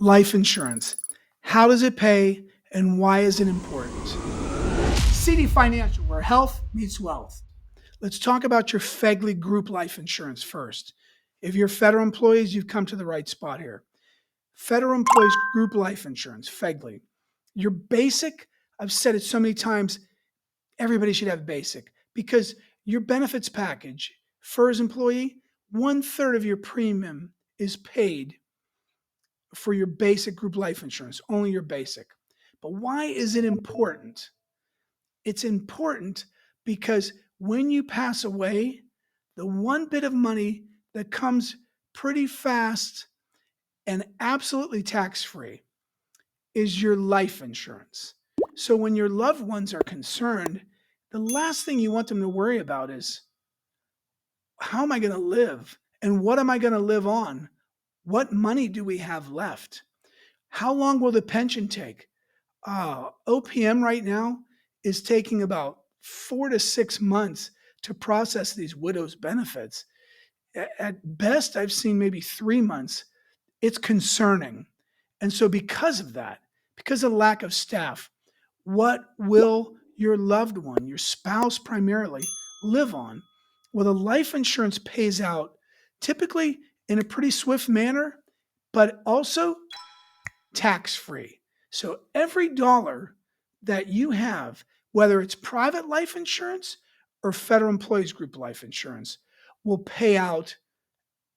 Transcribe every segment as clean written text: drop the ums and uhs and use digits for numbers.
Life insurance. How does it pay and why is it important? CD Financial, where health meets wealth. Let's talk about your FEGLI group life insurance first. If you're federal employees, you've come to the right spot here. Federal Employees Group Life Insurance, FEGLI. Your basic, I've said it so many times, everybody should have basic because your benefits package, FERS employee, 1/3 of your premium is paid for your basic group life insurance, only your basic. But why is it important? It's important because when you pass away, the one bit of money that comes pretty fast and absolutely tax-free is your life insurance. So when your loved ones are concerned, the last thing you want them to worry about is, how am I going to live? And what am I going to live on? What money do we have left? How long will the pension take? OPM right now is taking about 4 to 6 months to process these widows' benefits. At best, I've seen maybe 3 months. It's concerning. And so because of that, because of lack of staff, what will your loved one, your spouse primarily, live on? Well, the life insurance pays out typically in a pretty swift manner, but also tax-free. So every dollar that you have, whether it's private life insurance or federal employees group life insurance, will pay out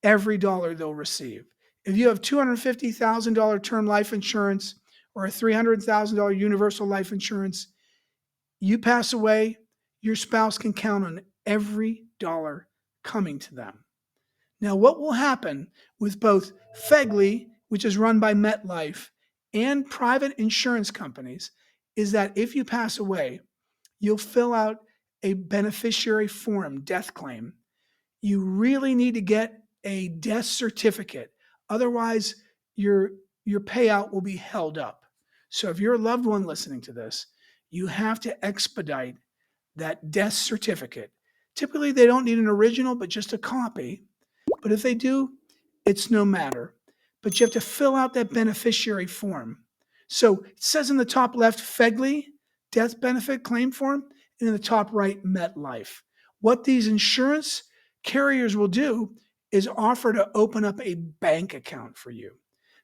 every dollar they'll receive. If you have $250,000 term life insurance or a $300,000 universal life insurance, you pass away, your spouse can count on every dollar coming to them. Now, what will happen with both FEGLI, which is run by MetLife, and private insurance companies is that if you pass away, you'll fill out a beneficiary form, death claim. You really need to get a death certificate. Otherwise, your payout will be held up. So if you're a loved one listening to this, you have to expedite that death certificate. Typically, they don't need an original, but just a copy. But if they do, it's no matter. But you have to fill out that beneficiary form. So it says in the top left, FEGLI, death benefit claim form, and in the top right, MetLife. What these insurance carriers will do is offer to open up a bank account for you.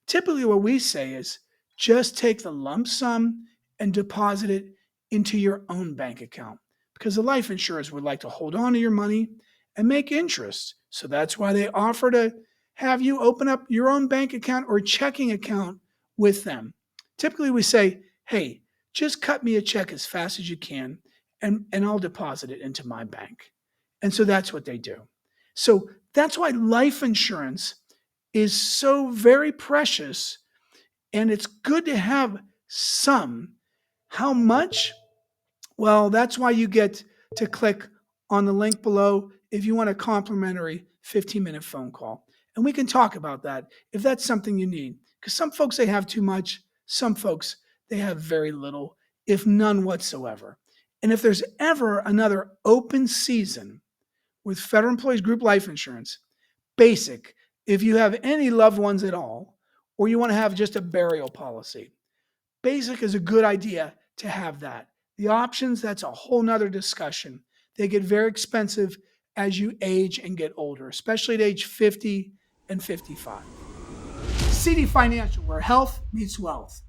Typically, what we say is just take the lump sum and deposit it into your own bank account because the life insurers would like to hold on to your money and make interest. So that's why they offer to have you open up your own bank account or checking account with them. Typically, we say, hey, just cut me a check as fast as you can and I'll deposit it into my bank. And so that's what they do. So that's why life insurance is so very precious and it's good to have some. How much? Well, that's why you get to click on the link below if you want a complimentary 15-minute phone call. And we can talk about that if that's something you need. Because some folks, they have too much. Some folks, they have very little, if none whatsoever. And if there's ever another open season with Federal Employees Group Life Insurance, basic, if you have any loved ones at all, or you want to have just a burial policy, basic is a good idea to have that. The options, that's a whole nother discussion. They get very expensive as you age and get older, especially at age 50 and 55. CD Financial, where health meets wealth.